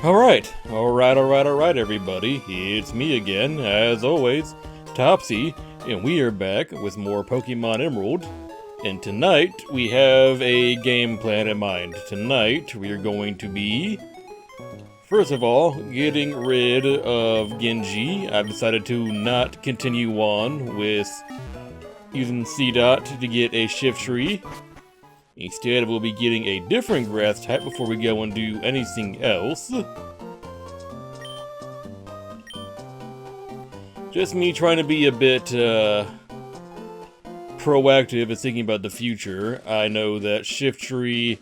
Alright, everybody. It's me again, as always, Topsy, and we are back with more Pokemon Emerald. And tonight, we have a game plan in mind. Tonight, we are going to be, first of all, getting rid of Genji. I've decided to not continue on with using C-Dot to get a Shiftry. Instead, we'll be getting a different grass type before we go and do anything else. Just me trying to be a bit proactive and thinking about the future. I know that Shiftry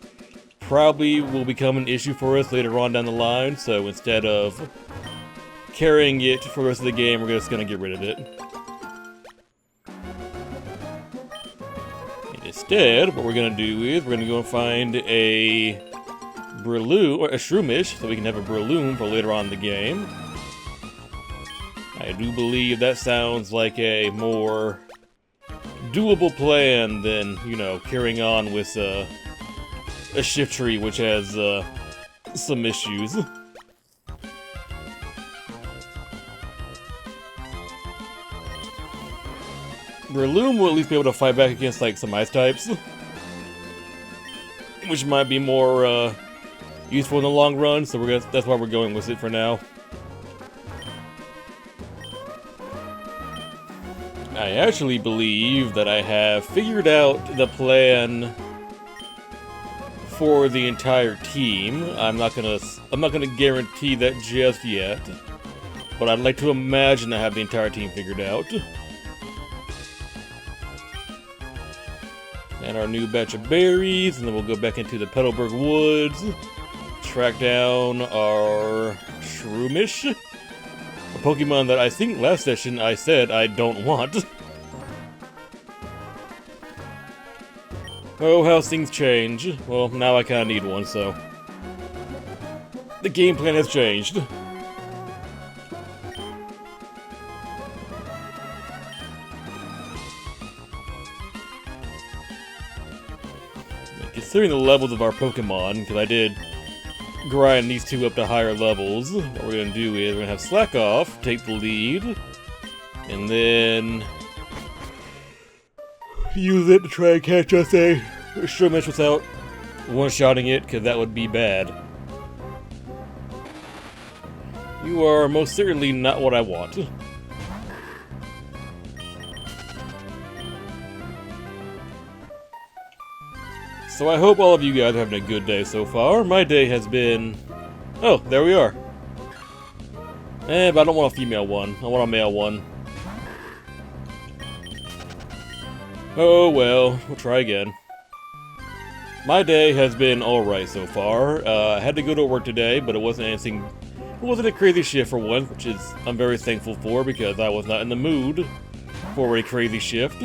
probably will become an issue for us later on down the line, so instead of carrying it for the rest of the game, we're just going to get rid of it. Instead, what we're going to do is we're going to go and find a Breloom, or a Shroomish, so we can have a Breloom for later on in the game. I do believe that sounds like a more doable plan than, you know, carrying on with a Shiftry, which has some issues. Breloom will at least be able to fight back against, like, some ice types, which might be more useful in the long run, so that's why we're going with it for now. I actually believe that I have figured out the plan for the entire team. I'm not gonna guarantee that just yet, but I'd like to imagine I have the entire team figured out. And our new batch of berries, and then we'll go back into the Petalburg Woods, track down our Shroomish, a Pokemon that I think last session I said I don't want. Oh, how things change. Well, now I kinda need one, so the game plan has changed. Considering the levels of our Pokemon, because I did grind these two up to higher levels, what we're going to do is we're going to have Slack Off take the lead, and then use it to try and catch us a Shroomish without one-shotting it, because that would be bad. You are most certainly not what I want. So I hope all of you guys are having a good day so far. My day has been... Oh, there we are. But I don't want a female one. I want a male one. Oh well, we'll try again. My day has been alright so far. I had to go to work today, but it wasn't anything... It wasn't a crazy shift for one, which is I'm very thankful for because I was not in the mood for a crazy shift.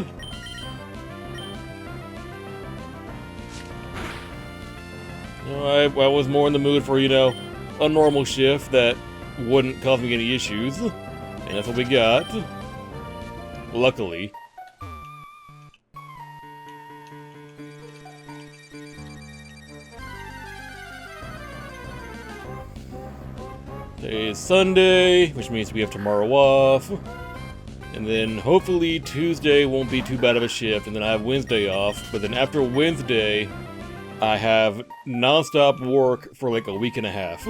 I was more in the mood for, you know, a normal shift that wouldn't cause me any issues. And that's what we got. Luckily. Today is Sunday, which means we have tomorrow off. And then hopefully Tuesday won't be too bad of a shift, and then I have Wednesday off. But then after Wednesday, I have non-stop work for like a week and a half.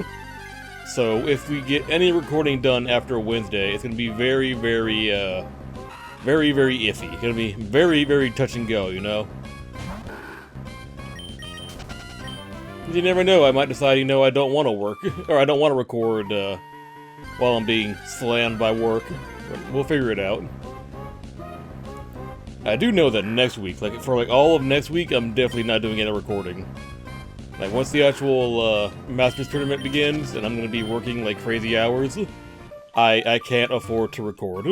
So if we get any recording done after Wednesday, it's going to be very, very iffy. It's going to be very, very touch and go, you know? You never know, I might decide, you know, I don't want to work, or I don't want to record while I'm being slammed by work. We'll figure it out. I do know that next week, like for like all of next week, I'm definitely not doing any recording. Like once the actual Masters tournament begins, and I'm gonna be working like crazy hours, I can't afford to record.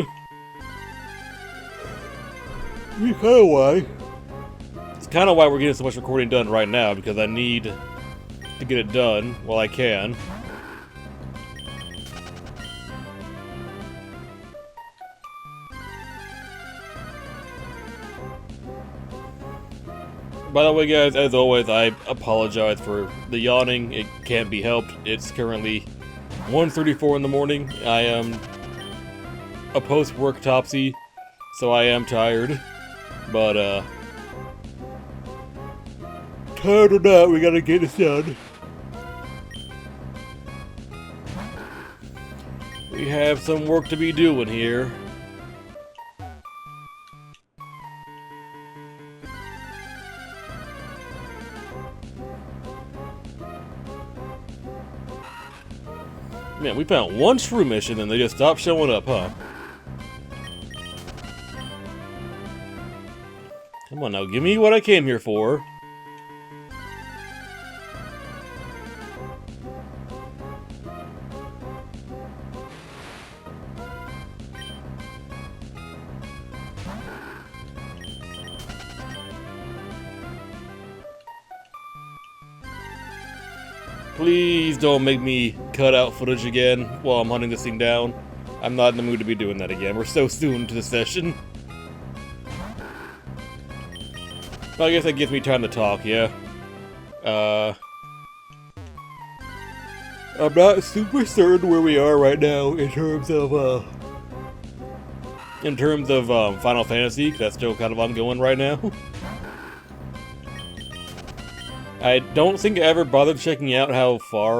It's kind of why we're getting so much recording done right now, because I need to get it done while I can. By the way, guys, as always, I apologize for the yawning. It can't be helped. It's currently 1:34 in the morning. I am a post-work Topsy, so I am tired. But, tired or not, we gotta get this done. We have some work to be doing here. Man, we found one shroom mission and they just stopped showing up, huh? Come on now, give me what I came here for. Please don't make me cut out footage again while I'm hunting this thing down. I'm not in the mood to be doing that again. We're so soon to the session. Well, I guess that gives me time to talk, yeah. I'm not super certain where we are right now in terms of Final Fantasy, 'cause that's still kind of ongoing right now. I don't think I ever bothered checking out how far,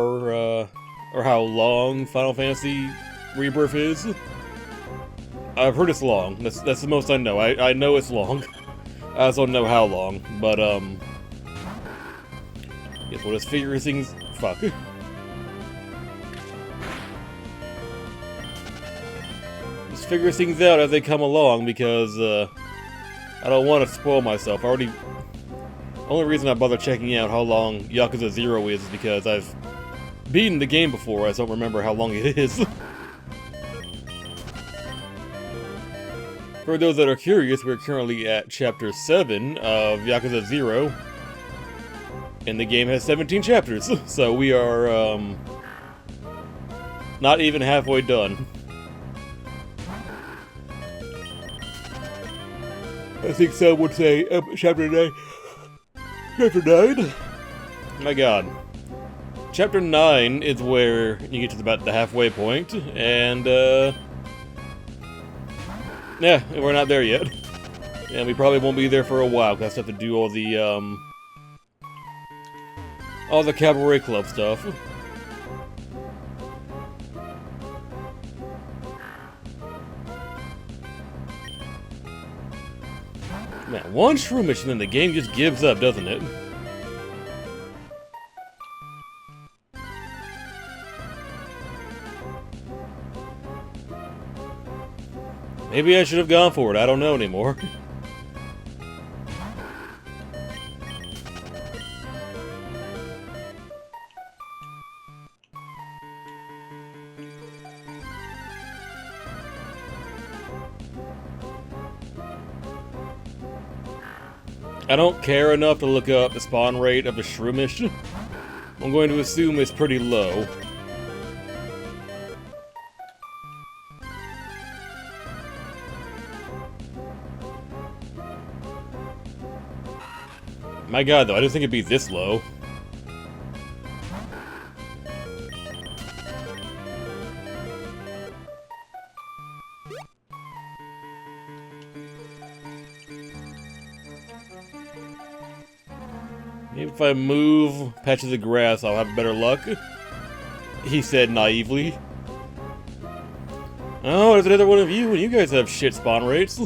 or how long Final Fantasy Rebirth is. I've heard it's long. That's the most I know. I know it's long. I just don't know how long, but, guess we'll just figure things... Fuck. Just figure things out as they come along, because, I don't want to spoil myself. The only reason I bother checking out how long Yakuza 0 is because I've beaten the game before, I just don't remember how long it is. For those that are curious, we're currently at Chapter 7 of Yakuza 0, and the game has 17 chapters, so we are, not even halfway done. I think some would say, Chapter 9. Chapter 9? My god. Chapter 9 is where you get to about the halfway point, and, yeah, we're not there yet. And we probably won't be there for a while, because I have to do all the Cabaret Club stuff. Man, one shroom mission and the game just gives up, doesn't it? Maybe I should have gone for it, I don't know anymore. I don't care enough to look up the spawn rate of the shroomish. I'm going to assume it's pretty low. My god, though, I didn't think it'd be this low. Maybe if I move patches of grass, I'll have better luck, he said naively. Oh, there's another one of you, and you guys have shit spawn rates.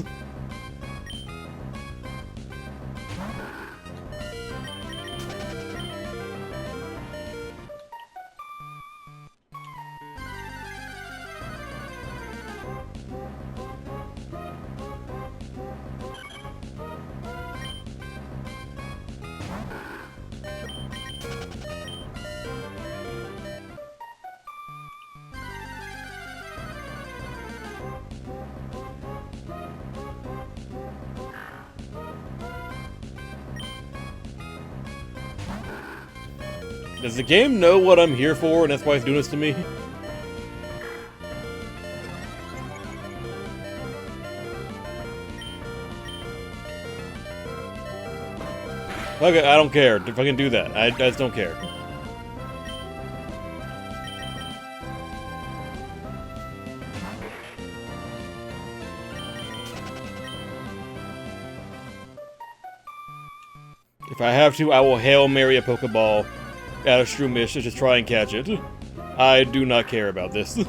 Does the game know what I'm here for, and that's why it's doing this to me? Okay, I don't care. If I can do that, I just don't care. If I have to, I will Hail Mary a Pokeball out of Shroomish to just try and catch it. I do not care about this.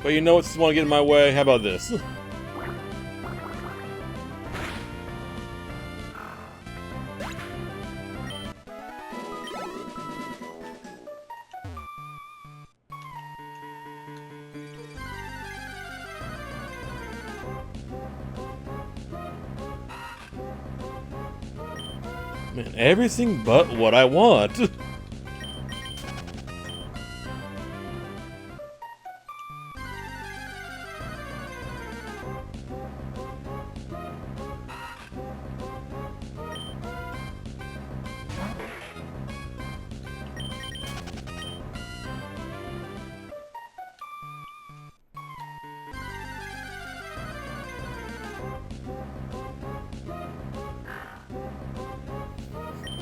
But you know what? Just want to get in my way. How about this? Man, everything but what I want.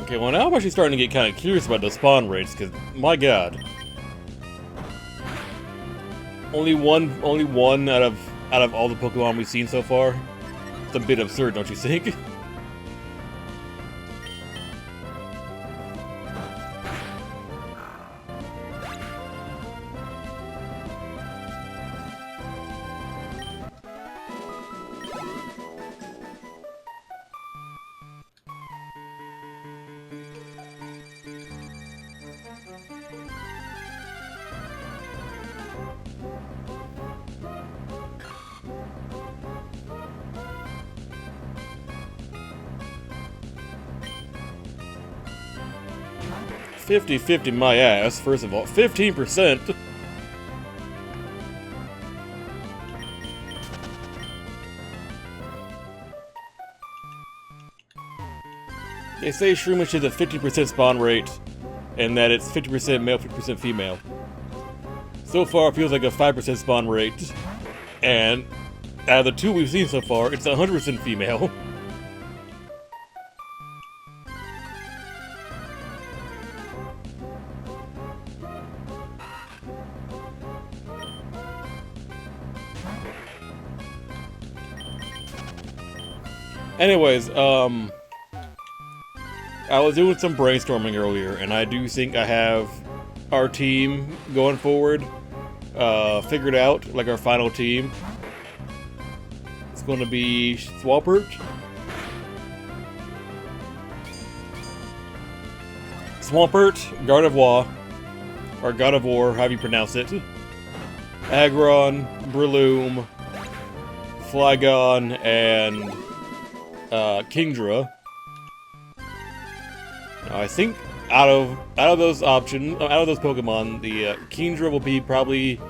Okay, well now I'm actually starting to get kind of curious about the spawn rates, because, my god. Only one out of all the Pokemon we've seen so far? It's a bit absurd, don't you think? $50-50 my ass, first of all. 15%? They say Shroomish is a 50% spawn rate, and that it's 50% male, 50% female. So far, it feels like a 5% spawn rate, and out of the two we've seen so far, it's 100% female. Anyways, I was doing some brainstorming earlier, and I do think I have our team going forward figured out, like our final team. It's going to be Swampert, Gardevoir, or Gardevoir, however you pronounce it, Aggron, Breloom, Flygon, and Kingdra. Now, I think out of those Pokemon, the Kingdra will be probably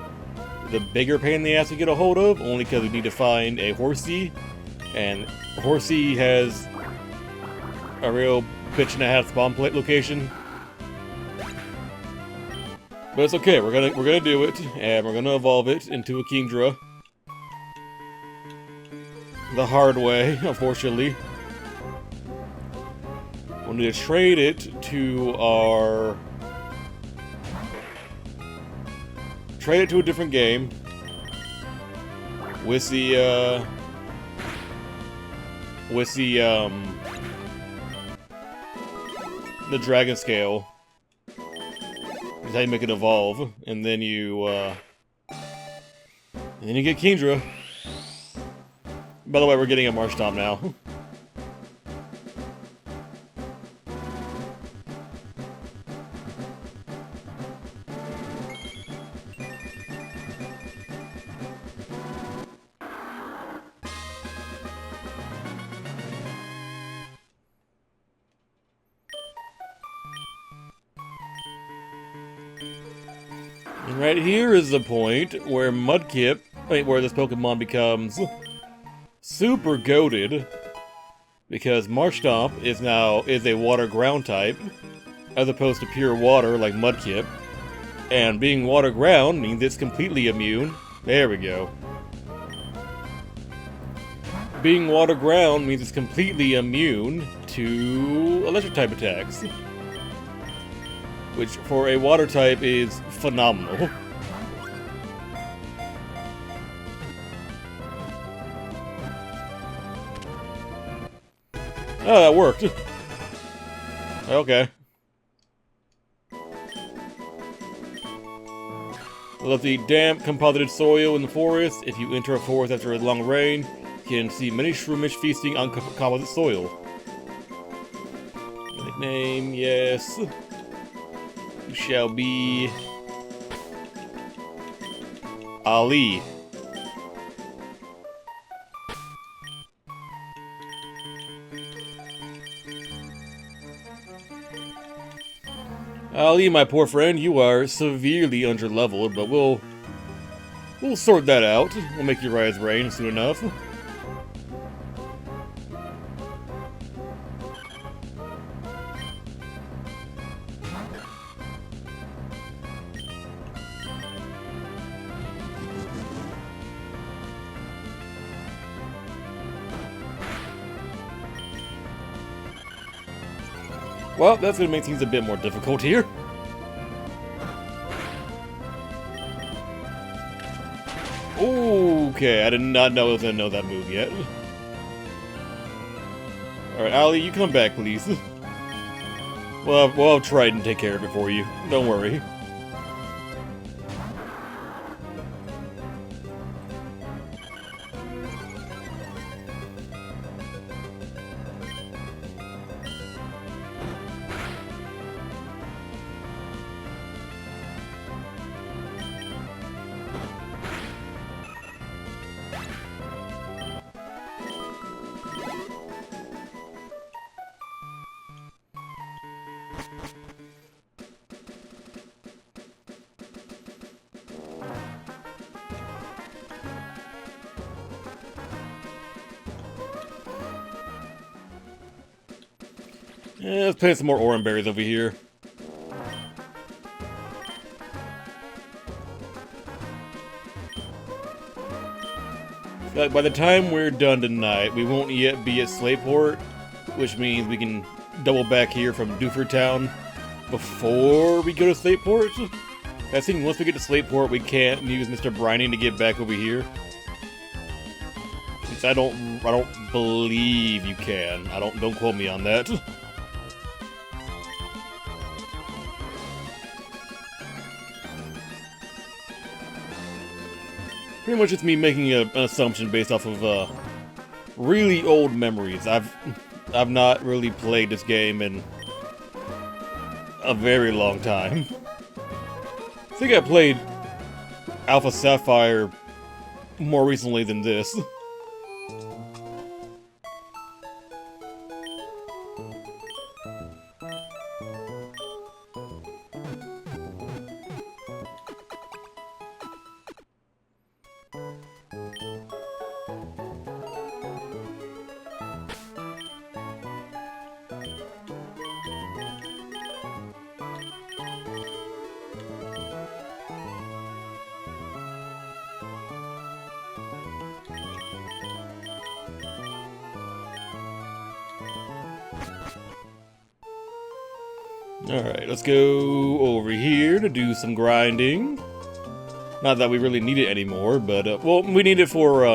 the bigger pain in the ass to get a hold of, only because we need to find a Horsey, and Horsey has a real bitch and a half spawn plate location. But it's okay. We're gonna do it, and we're gonna evolve it into a Kingdra. The hard way, unfortunately. We'll need to trade it to a different game with the Dragon Scale. That's how you make it evolve, and then you get Kingdra. By the way, we're getting a Marshtomp now. And right here is the point where where this Pokemon becomes super goated, because Marshtomp is a water ground type, as opposed to pure water like Mudkip. And being water ground means it's completely immune. There we go. being water ground means it's completely immune to electric type attacks. Which, for a water type, is phenomenal. Oh, that worked. Okay. Love the damp, composited soil in the forest. If you enter a forest after a long rain, you can see many shroomish feasting on composite soil. Nickname, yes. You shall be... Ali. Ali, my poor friend, you are severely underleveled, but we'll sort that out. We'll make you rise rain soon enough. Well, that's gonna make things a bit more difficult here. Okay, I did not know I was gonna know that move yet. Alright, Ali, you come back, please. Well, I'll try and take care of it for you. Don't worry. Yeah, let's plant some more orange berries over here. But by the time we're done tonight, we won't yet be at Slateport, which means we can double back here from Doofer Town before we go to Slateport. I think once we get to Slateport, we can't use Mr. Brining to get back over here. Which I don't believe you can. Don't quote me on that. Pretty much it's me making an assumption based off of really old memories. I've not really played this game in a very long time. I think I played Alpha Sapphire more recently than this. Alright, let's go over here to do some grinding. Not that we really need it anymore, but, well, we need it for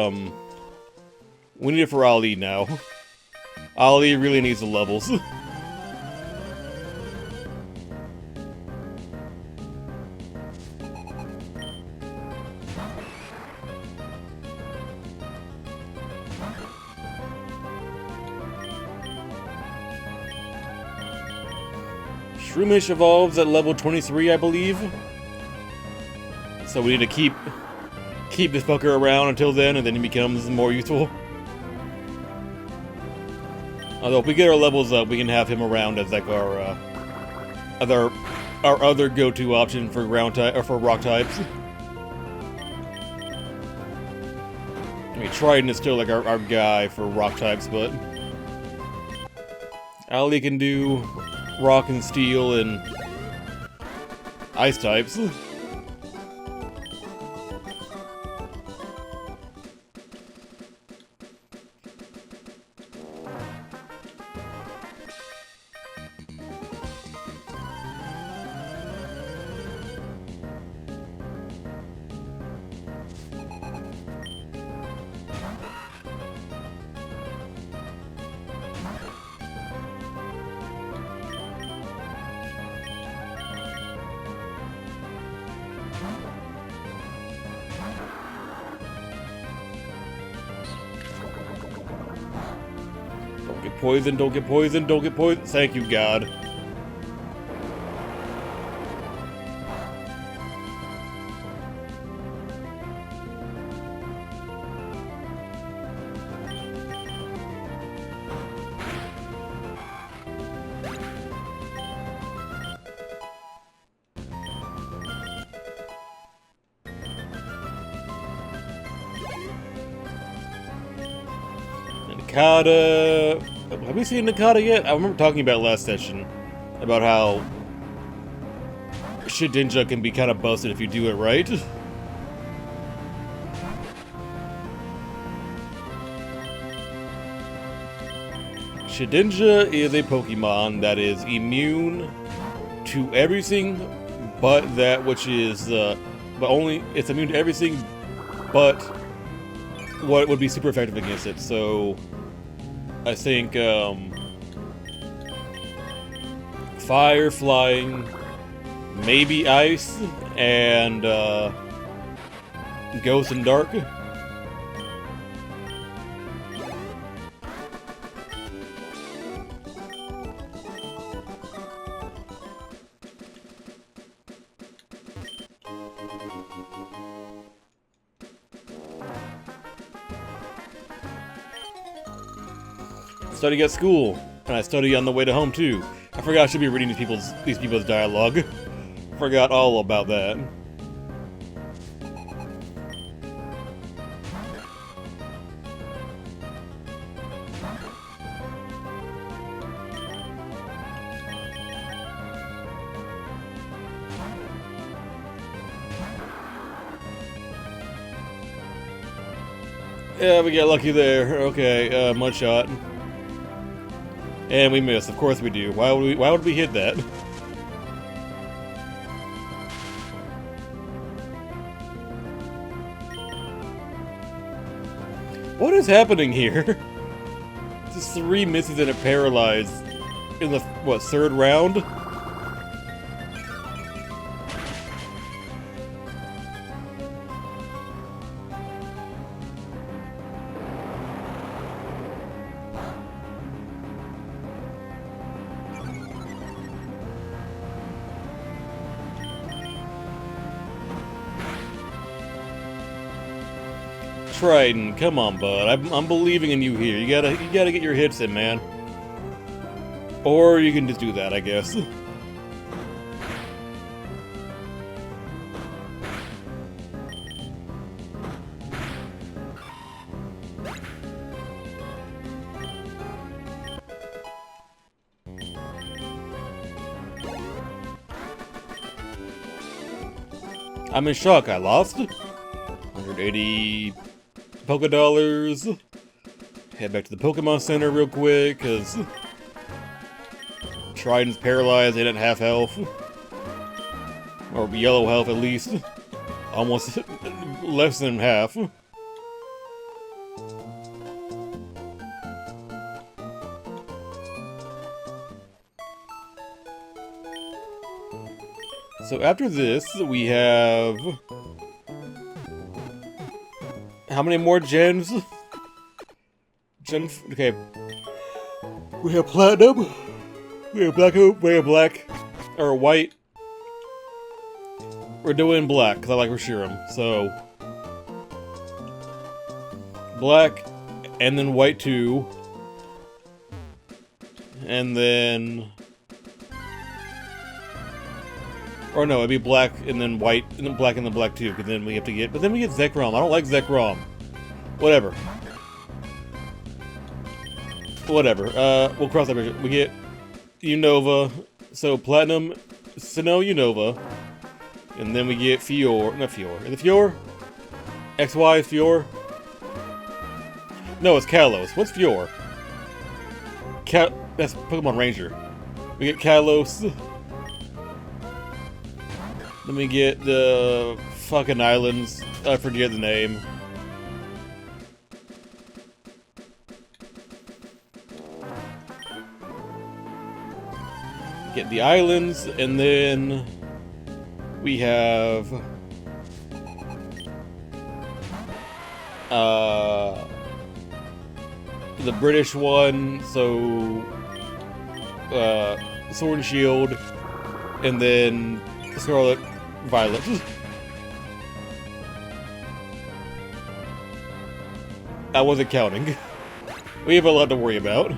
Ali now. Ali really needs the levels. Shroomish evolves at level 23, I believe. So we need to keep this fucker around until then, and then he becomes more useful. Although if we get our levels up, we can have him around as like our other go-to option for ground type or for rock types. I mean, Trident is still like our guy for rock types, but Ali can do rock and steel and ice types. poisoned, don't get poisoned, don't get poisoned. Thank you, God. Nakata... Have we seen Nakata yet? I remember talking about last session about how Shedinja can be kind of busted if you do it right. Shedinja is a Pokemon that is immune to everything but that which is, it's immune to everything but what would be super effective against it. So I think fire, flying, maybe ice, and ghost and dark. Study at school, and I study on the way to home too. I forgot I should be reading these people's dialogue. Forgot all about that. Yeah, we get lucky there. Okay, mudshot. And we miss. Of course we do. Why would we hit that? What is happening here? Just 3 misses and a paralyzed in the, what, 3rd round? Trident, come on, bud. I'm believing in you here. You gotta get your hits in, man. Or you can just do that, I guess. I'm in shock. I lost 180 Poké Dollars. Head back to the Pokemon Center real quick, because Trident's paralyzed and at half health. Or yellow health at least. Almost less than half. So after this, we have... How many more gens? Okay. We have platinum. We have black hoop. We have black. Or white. We're doing black, because I like Reshiram. So. Black. And then white 2. And then. Or no, it'd be black and then white, and then black 2, because then we have to get... But then we get Zekrom. I don't like Zekrom. Whatever. Whatever. We'll cross that bridge. We get Unova. So, Platinum, Sinnoh, Unova. And then we get Fior. Not Fior. Is it Fior? XY is Fior? No, it's Kalos. What's Fior? That's Pokemon Ranger. We get Kalos. Then we get the fucking islands. I forget the name. Get the islands, and then we have the British one, so Sword and Shield, and then Scarlet Violet. I wasn't counting. We have a lot to worry about.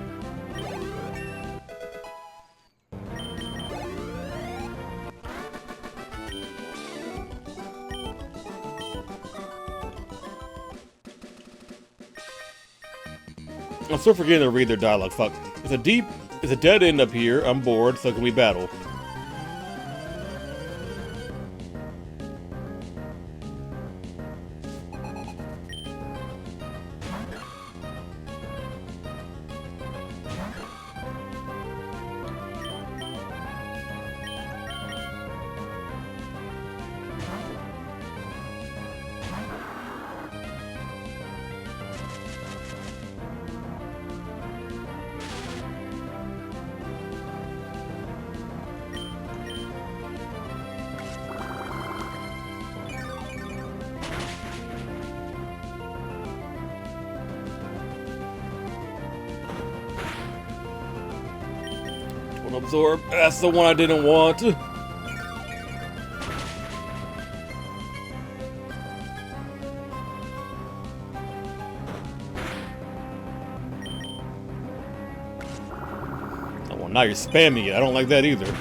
I'm still forgetting to read their dialogue. Fuck. It's a dead end up here. I'm bored, so can we battle? Absorb. That's the one I didn't want. I well, now you're spamming it. I don't like that either.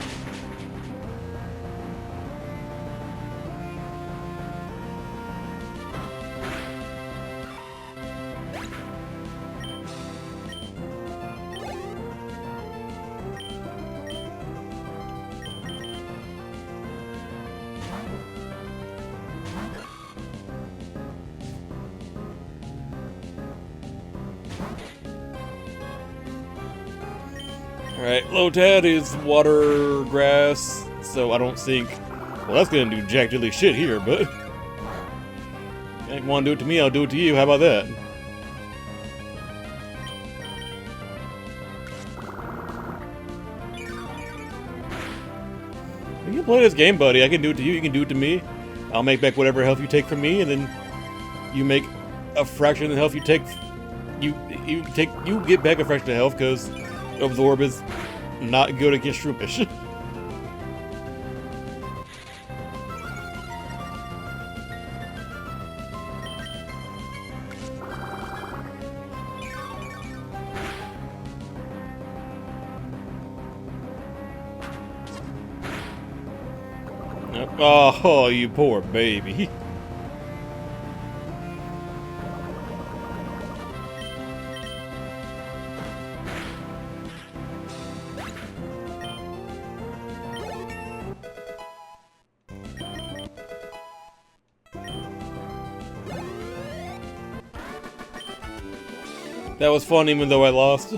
Alright, Lotad is water grass, so I don't think... Well, that's gonna do jack diddly shit here, but... If you wanna do it to me, I'll do it to you. How about that? You can play this game, buddy. I can do it to you, you can do it to me. I'll make back whatever health you take from me, and then you make a fraction of the health you take... You get back a fraction of health, because... Absorb is not good against Shroopish. Oh, you poor baby. That was fun even though I lost.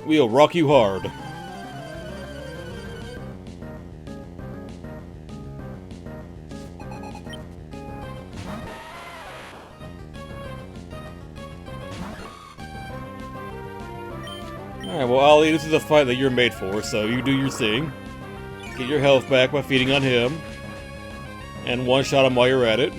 We'll rock you hard. Alright, well, Ollie, this is a fight that you're made for, so you do your thing. Get your health back by feeding on him. And one-shot him while you're at it.